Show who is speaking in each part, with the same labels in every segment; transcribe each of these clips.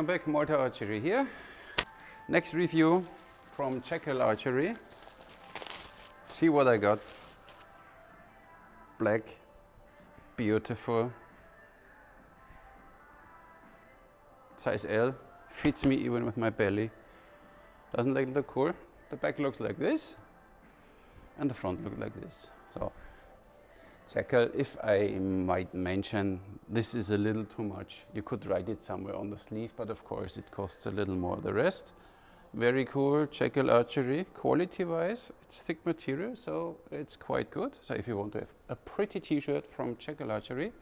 Speaker 1: Welcome back, Malta Archery here. Next review from Jackal Archery. See what I got. Black, beautiful. Size L, fits me even with my belly. Doesn't that look cool? The back looks like this, and the front looks like this. So, Jackal, if I might mention, this is a little too much. You could write it somewhere on the sleeve, but of course it costs a little more. The rest, very cool. Jackal Archery, quality-wise, it's thick material, so it's quite good. So if you want to have a pretty t-shirt from Jackal Archery,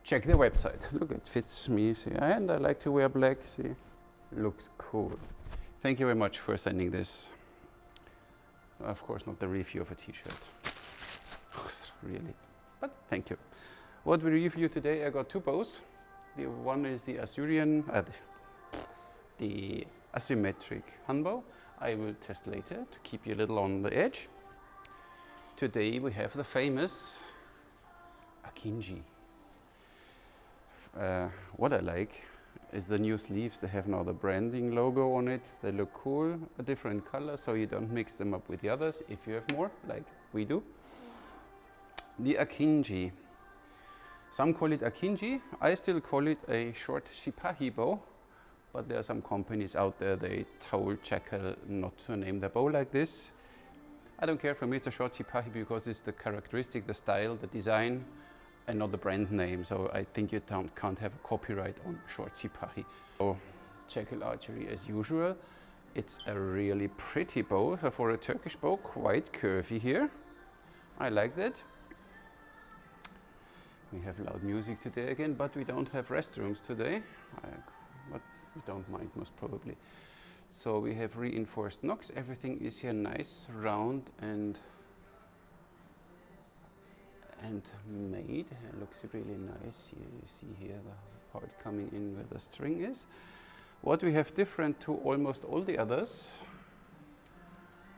Speaker 1: check their website. Look, it fits me, see, and I like to wear black, see, looks cool. Thank you very much for sending this. Of course, not the review of a t-shirt. Really, but thank you. What we review today, I got two bows. The one is the Assyrian, the asymmetric hand bow. I will test later to keep you a little on the edge. Today we have the famous Akinji. What I like is the new sleeves. They have now the branding logo on it. They look cool, a different color, so you don't mix them up with the others if you have more, like we do. The Akinji. Some call it Akinji. I still call it a short Sipahi bow, but there are some companies out there, they told Jackal not to name the bow like this. I don't care, for me it's a short Sipahi because it's the characteristic, the style, the design, and not the brand name. So I think you can't have a copyright on short Sipahi. So Jackal Archery as usual. It's a really pretty bow. So for a Turkish bow, quite curvy here. I like that. We have loud music today again, but we don't have restrooms today. But we don't mind, most probably. So we have reinforced nocks. Everything is here nice, round and made. It looks really nice. You see here the part coming in where the string is. What we have different to almost all the others,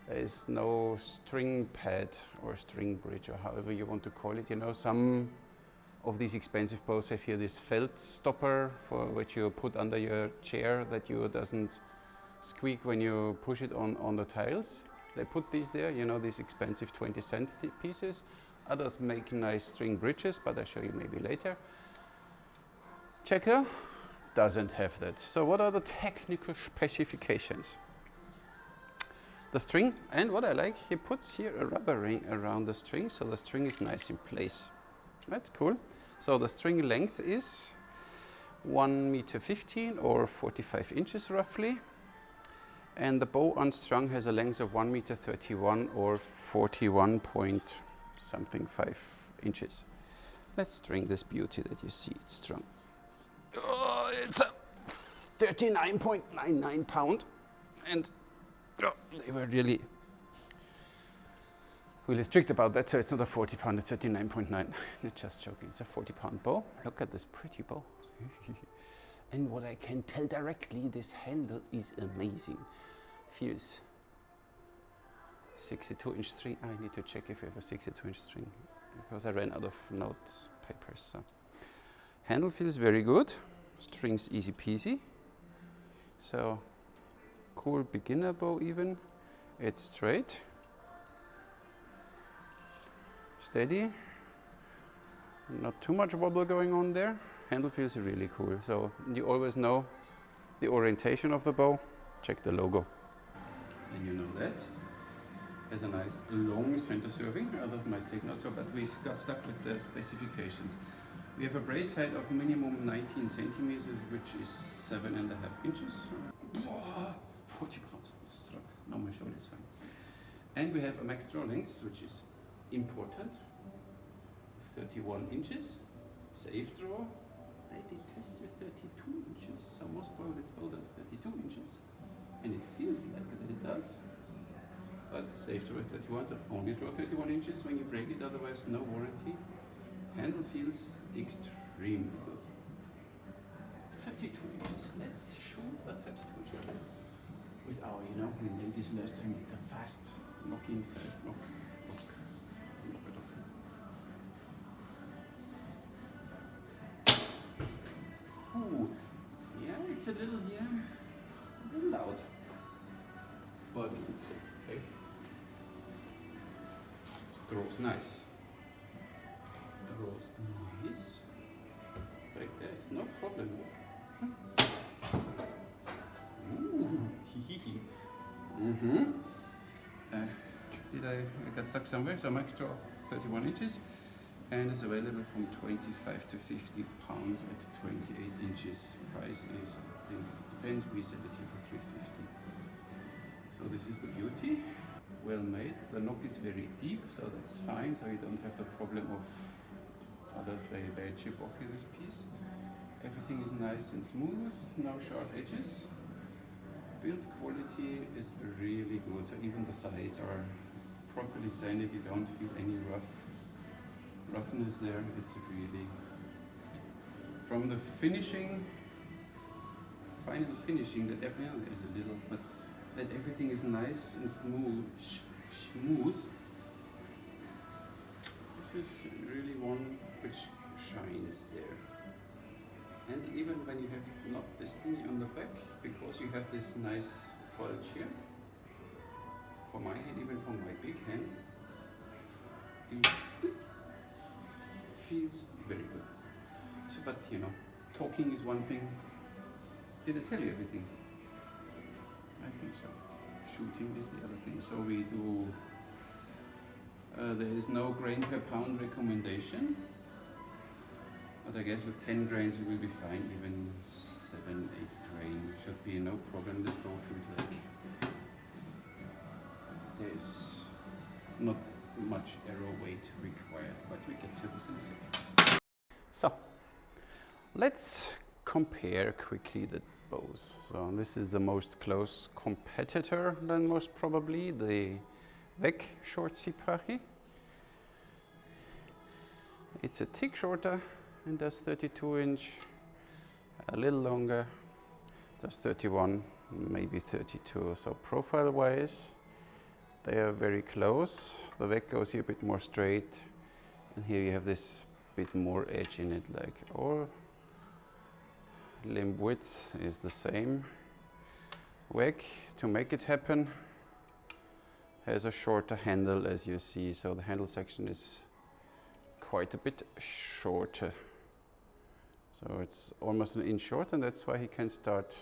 Speaker 1: there is no string pad or string bridge or however you want to call it. You know, some of these expensive bows have here this felt stopper for which you put under your chair that you doesn't squeak when you push it on the tiles. They put these there, you know, these expensive 20-cent pieces. Others make nice string bridges, but I'll show you maybe later. Jackal doesn't have that. So what are the technical specifications? The string, and what I like, he puts here a rubber ring around the string, so the string is nice in place. That's cool. So the string length is 1.15 meters or 45 inches roughly. And the bow unstrung has a length of 1.31 meters or 41 point something 5 inches. Let's string this beauty that you see it's strung. Oh, it's a 39.99 pound. And oh, they were really strict about that, so it's not a 40 pound, it's 39.9. Not just joking, it's a 40 pound bow. Look at this pretty bow. And what I can tell directly, this handle is amazing. Feels 62-inch string. I need to check if we have a 62-inch string because I ran out of notes papers. So handle feels very good. String's easy peasy. So cool beginner bow even. It's straight. Steady, not too much wobble going on there. Handle feels really cool. So you always know the orientation of the bow. Check the logo. And you know that. Has a nice long center serving. Others might take notes of, but we got stuck with the specifications. We have a brace height of minimum 19 centimeters, which is 7.5 inches. 40 pounds. No, my shoulder is fine. And we have a max draw length, which is important, 31 inches, safe draw. I did tests with 32 inches, so most probably it's both 32 inches, and it feels like that it does, but safe draw 31, so only draw 31 inches when you break it, otherwise no warranty. Handle feels extremely good. 32 inches, let's shoot a 32 inches with our, you know, we made this last time with the fast knocking, safe knock. Ooh, yeah, a little here, a little loud, but okay. Draws nice. Draws nice. Like there's no problem. Ooh, I got stuck somewhere, so max draw 31 inches and is available from 25 to 50 pounds at 28 inches. Price is, it depends, we sell it here for 350. So this is the beauty. Well made. The nock is very deep, so that's fine, so you don't have the problem of others, they chip off here this piece. Everything is nice and smooth, no sharp edges. Build quality is really good, so even the sides are properly sanded, you don't feel any roughness there. It's really, from the finishing, final finishing, that is a little, but that everything is nice and smooth. This is really one which shines there. And even when you have not this thing on the back, because you have this nice bulge here, for my hand, even for my big hand, feels very good. So, but you know, talking is one thing. Did I tell you everything? I think so. Shooting is the other thing. So we do, there is no grain per pound recommendation. But I guess with 10 grains you will be fine, even 7, 8 grain should be no problem. This bow feels like there's not much arrow weight required, but we get to this in a second. So, let's compare quickly the bows. So this is the most close competitor then most probably, the VEC short Sipahi. It's a tick shorter and does 32 inch, a little longer, does 31, maybe 32. So profile wise, they are very close. The VEC goes here a bit more straight, and here you have this bit more edge in it, like all limb width is the same. VEC, to make it happen, has a shorter handle, as you see, so the handle section is quite a bit shorter. So it's almost an inch short, and that's why he can start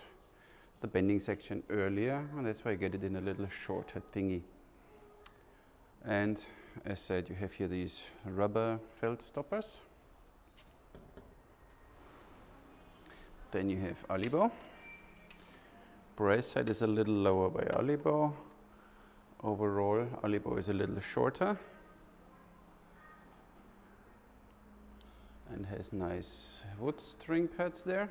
Speaker 1: the bending section earlier, and that's why I get it in a little shorter thingy. And as said, you have here these rubber felt stoppers. Then you have Annibale. Brace head is a little lower by Annibale. Overall, Annibale is a little shorter and has nice wood string pads there.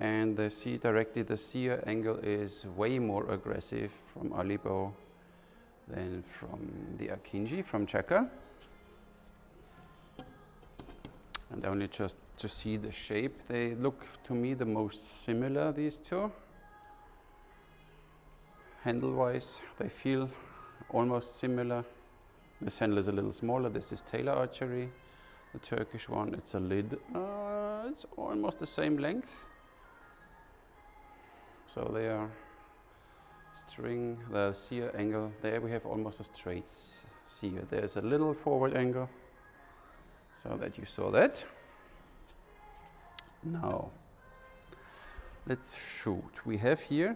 Speaker 1: And the sear angle is way more aggressive from Annibale than from the Akinji from Jackal. And only just to see the shape, they look to me the most similar, these two. Handle wise, they feel almost similar. This handle is a little smaller. This is Malta Archery. The Turkish one, it's a lid. It's almost the same length. So they are string, the sear angle, there we have almost a straight sear. There's a little forward angle, so that you saw that. Now, let's shoot. We have here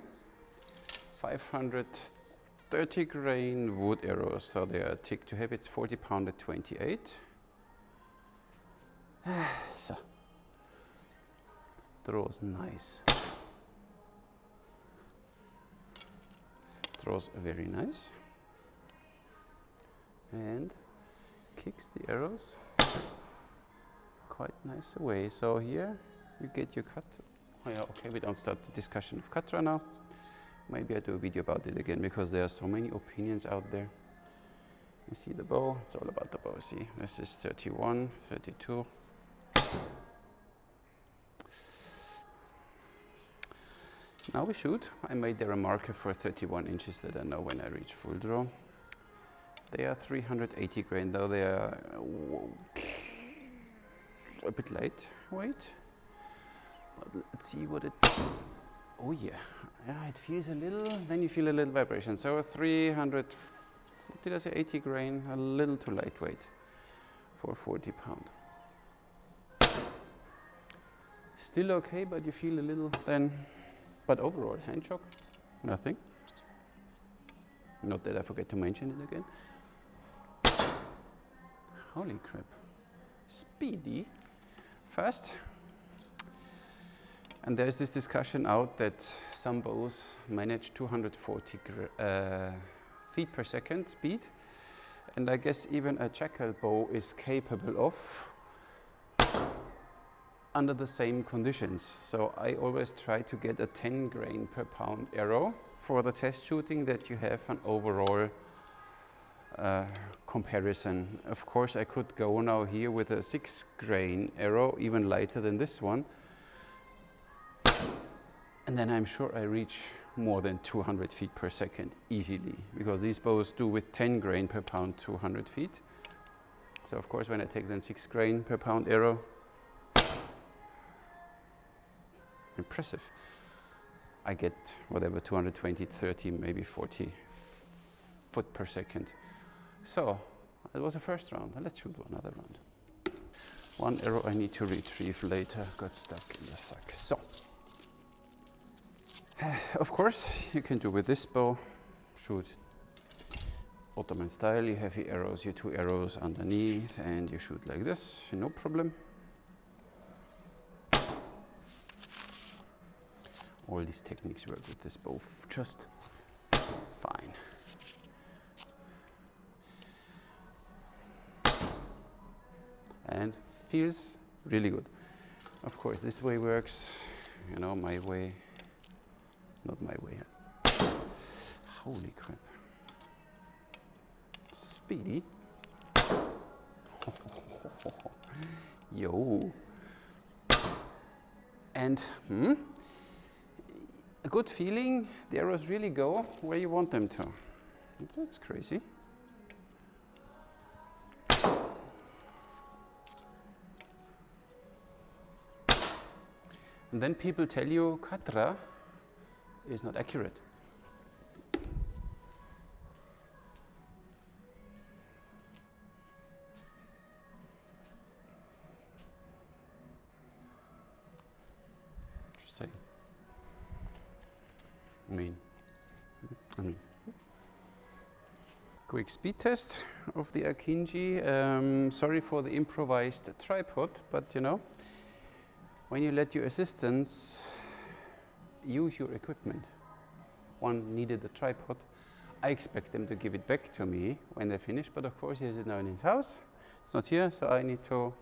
Speaker 1: 530 grain wood arrows, so they are tick to have. It's 40 pound at 28. So, draws nice. Draws very nice. And kicks the arrows quite nice away. So here you get your cut. Oh yeah, okay, we don't start the discussion of Katra now. Maybe I do a video about it again, because there are so many opinions out there. You see the bow, it's all about the bow. See, this is 31, 32. Now we shoot. I made there a marker for 31 inches that I know when I reach full draw. They are 380 grain, though they are a bit lightweight. But let's see what it Oh yeah, it feels a little, then you feel a little vibration. So 300, did I say 80 grain? A little too lightweight for 40 pound. Still okay, but you feel a little then, but overall hand shock, nothing. Not that I forget to mention it again. Holy crap. Speedy, fast. And there's this discussion out that some bows manage 240 feet per second speed. And I guess even a Jackal bow is capable of under the same conditions. So I always try to get a 10 grain per pound arrow for the test shooting, that you have an overall comparison. Of course, I could go now here with a 6 grain arrow, even lighter than this one. And then I'm sure I reach more than 200 feet per second easily, because these bows do with 10 grain per pound 200 feet. So of course when I take then 6 grain per pound arrow, impressive. I get whatever 220, 30, maybe 40 foot per second. So that was the first round. Let's shoot another round. One arrow I need to retrieve later, got stuck in the sack. So of course, you can do with this bow, shoot Ottoman style. You have your arrows, your 2 arrows underneath, and you shoot like this, no problem. All these techniques work with this bow just fine. And feels really good. Of course, this way works, you know, my way. Not my way. Holy crap. Speedy. Yo. And a good feeling. The arrows really go where you want them to. That's crazy. And then people tell you Katra is not accurate. Just saying. I mean. Quick speed test of the Akinji. Sorry for the improvised tripod, but you know, when you let your assistants use your equipment. One needed a tripod. I expect them to give it back to me when they finish, but of course he has it now in his house. It's not here, so I need to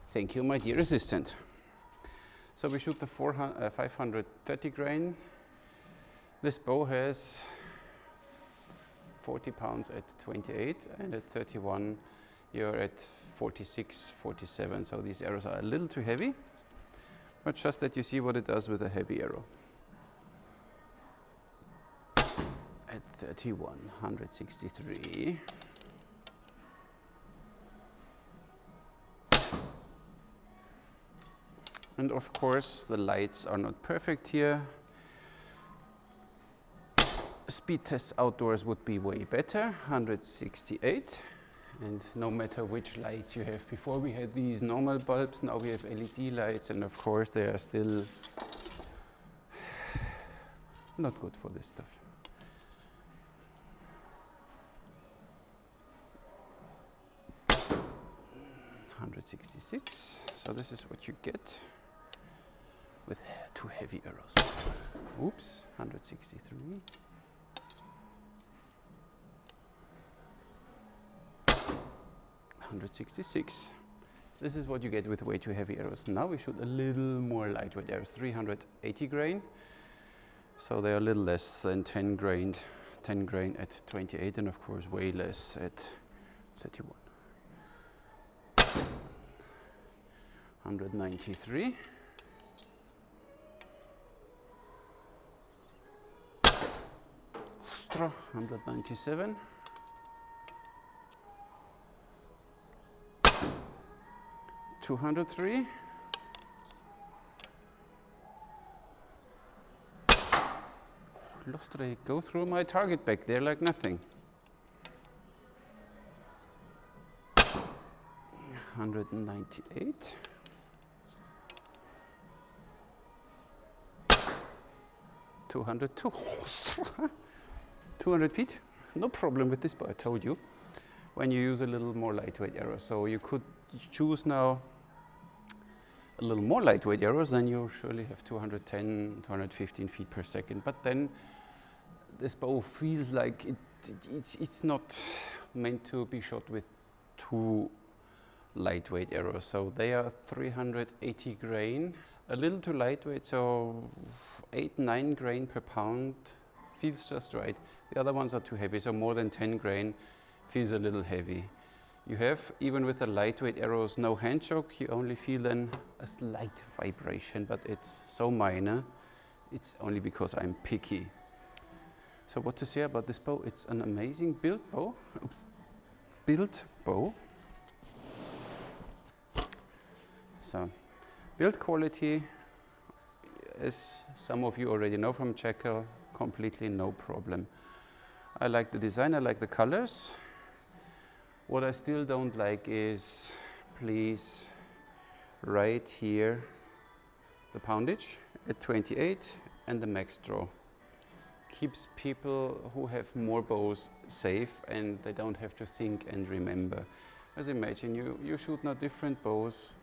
Speaker 1: thank you, my dear assistant. So we shoot the 530 grain. This bow has 40 pounds at 28, and at 31 you're at 46, 47. So these arrows are a little too heavy. But just that you see what it does with a heavy arrow. At 31, 163. And of course the lights are not perfect here. Speed tests outdoors would be way better, 168. And no matter which lights you have, before we had these normal bulbs, now we have LED lights, and of course they are still not good for this stuff. $166, so this is what you get with 2 heavy arrows. Oops, 163. 166. This is what you get with way too heavy arrows. Now we shoot a little more lightweight arrows, 380 grain. So they are a little less than 10 grain at 28, and of course way less at 31. 193. Ostra, 197. 203. lost it. I go through my target back there like nothing. 198. 202. 200 feet. No problem with this bow, I told you. When you use a little more lightweight arrow. So you could choose now a little more lightweight arrows, then you surely have 210, 215 feet per second. But then this bow feels like it's not meant to be shot with too lightweight arrows. So they are 380 grain, a little too lightweight, so 8-9 grain per pound feels just right. The other ones are too heavy, so more than 10 grain feels a little heavy. You have, even with the lightweight arrows, no hand choke. You only feel then a slight vibration, but it's so minor. It's only because I'm picky. So what to say about this bow? It's an amazing build bow. So, build quality, as some of you already know from Jackal, completely no problem. I like the design, I like the colors. What I still don't like is, please, right here, the poundage at 28 and the max draw. Keeps people who have more bows safe and they don't have to think and remember. As imagine you shoot now different bows.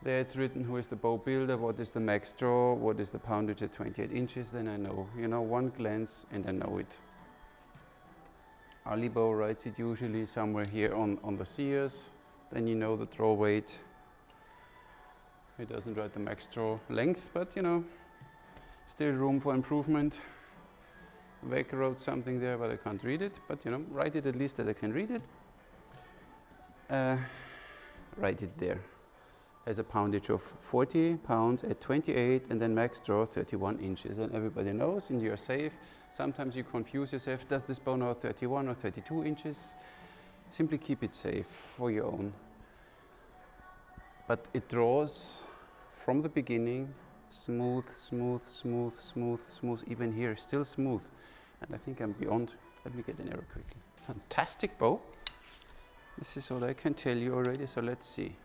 Speaker 1: There it's written who is the bow builder, what is the max draw, what is the poundage at 28 inches, then I know. You know, one glance and I know it. Annibale writes it usually somewhere here on the sears, then you know the draw weight. He doesn't write the max draw length, but you know, still room for improvement. Vec wrote something there, but I can't read it, but you know, write it at least that I can read it. Write it there. Has a poundage of 40 pounds at 28 and then max draw 31 inches. And everybody knows and you're safe. Sometimes you confuse yourself, does this bow now 31 or 32 inches? Simply keep it safe for your own. But it draws from the beginning, smooth, smooth, smooth, smooth, smooth, even here, still smooth. And I think I'm beyond. Let me get an arrow quickly. Fantastic bow. This is what I can tell you already, so let's see.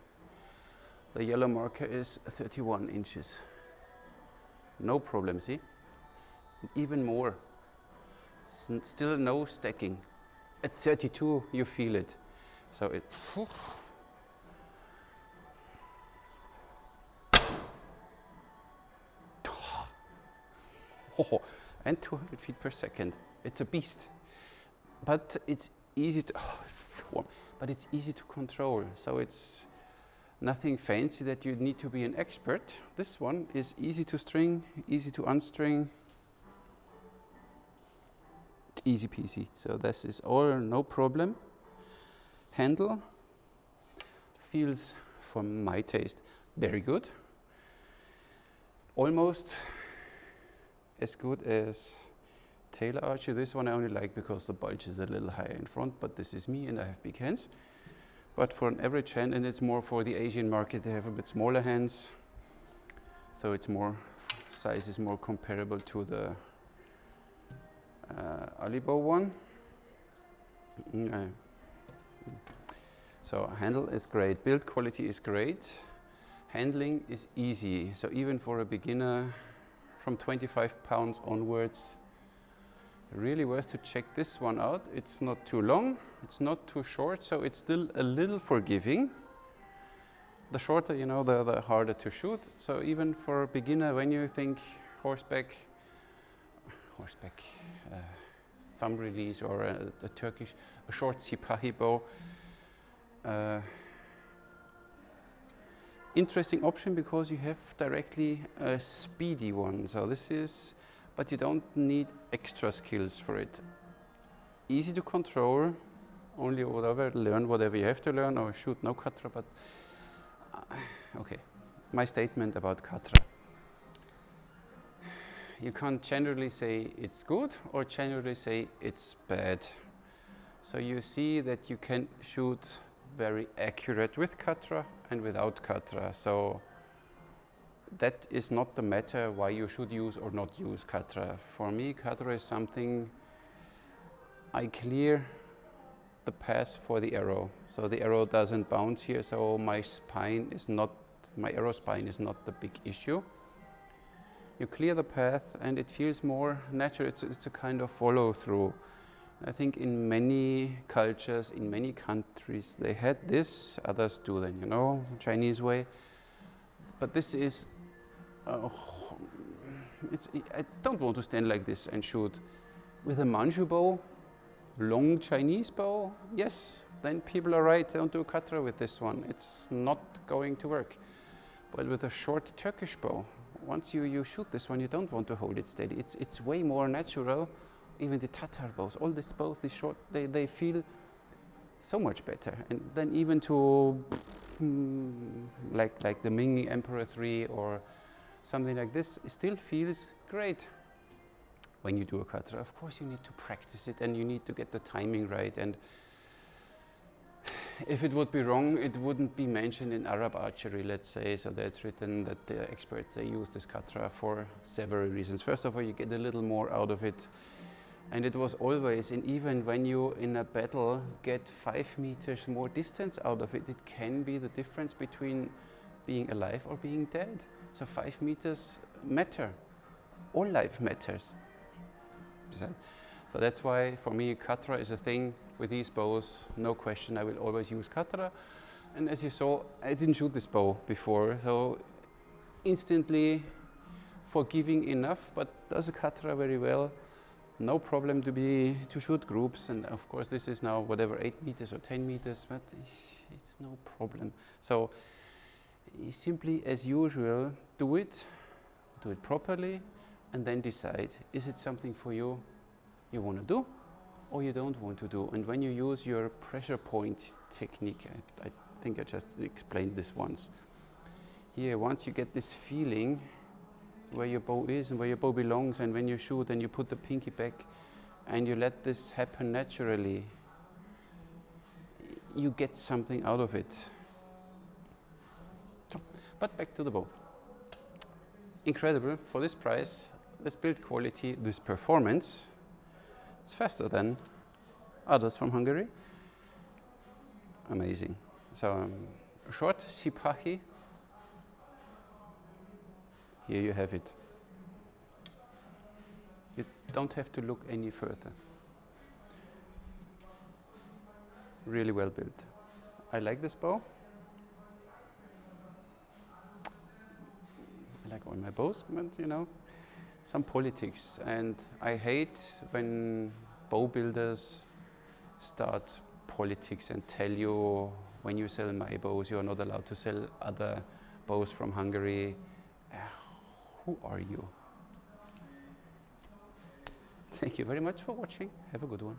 Speaker 1: The yellow marker is 31 inches. No problem, see? Even more. Still no stacking. At 32, you feel it. So it... Oh, and 200 feet per second. It's a beast. But it's easy to... but it's easy to control. So it's... nothing fancy that you need to be an expert. This one is easy to string, easy to unstring. Easy peasy. So this is all no problem. Handle feels, for my taste, very good. Almost as good as Taylor Archery. This one I only like because the bulge is a little higher in front, but this is me and I have big hands. But for an average hand, and it's more for the Asian market, they have a bit smaller hands. So it's more, size is more comparable to the Annibale one. So handle is great, build quality is great. Handling is easy, so even for a beginner from 25 pounds onwards, really worth to check this one out. It's not too long, it's not too short, so it's still a little forgiving. The shorter, you know, the harder to shoot. So even for a beginner, when you think horseback, thumb release or a Turkish, a short Sipahi bow, interesting option because you have directly a speedy one. So this is, but you don't need extra skills for it. Easy to control, only learn whatever you have to learn or shoot no katra, but okay, my statement about katra. You can't generally say it's good or generally say it's bad. So you see that you can shoot very accurate with katra and without katra. So that is not the matter why you should use or not use katra. For me, katra is something I clear the path for the arrow, so the arrow doesn't bounce here, so my arrow spine is not the big issue. You clear the path and it feels more natural. It's a kind of follow through. I think in many cultures, in many countries, they had this, others do then, you know, Chinese way. But this is, I don't want to stand like this and shoot. With a Manchu bow, long Chinese bow, yes, then people are right, don't do katra with this one. It's not going to work. But with a short Turkish bow, once you shoot this one, you don't want to hold it steady. It's way more natural. Even the Tatar bows, all these bows, these short, they feel so much better. And then even to like the Ming Emperor 3 or something like this, it still feels great when you do a katra. Of course, you need to practice it and you need to get the timing right. And if it would be wrong, it wouldn't be mentioned in Arab archery, let's say. So that's written that the experts, they use this katra for several reasons. First of all, you get a little more out of it. And it was always, and even when you in a battle get 5 meters more distance out of it, it can be the difference between being alive or being dead. So 5 meters matter. All life matters. So that's why for me katra is a thing. With these bows, no question, I will always use katra. And as you saw, I didn't shoot this bow before, so instantly forgiving enough, but does a katra very well. No problem to shoot groups, and of course this is now whatever 8 meters or 10 meters, but it's no problem. So simply as usual, do it properly, and then decide, is it something for you want to do or you don't want to do? And when you use your pressure point technique, I think I just explained this once. Here, once you get this feeling where your bow is and where your bow belongs, and when you shoot and you put the pinky back and you let this happen naturally, you get something out of it. So, but back to the bow. Incredible for this price, this build quality, this performance. It's faster than others from Hungary. Amazing. So short Sipahi. Here you have it. You don't have to look any further. Really well built. I like this bow. I like all my bows, but you know, some politics. And I hate when bow builders start politics and tell you, when you sell my bows, you're not allowed to sell other bows from Hungary. Who are you? Thank you very much for watching. Have a good one.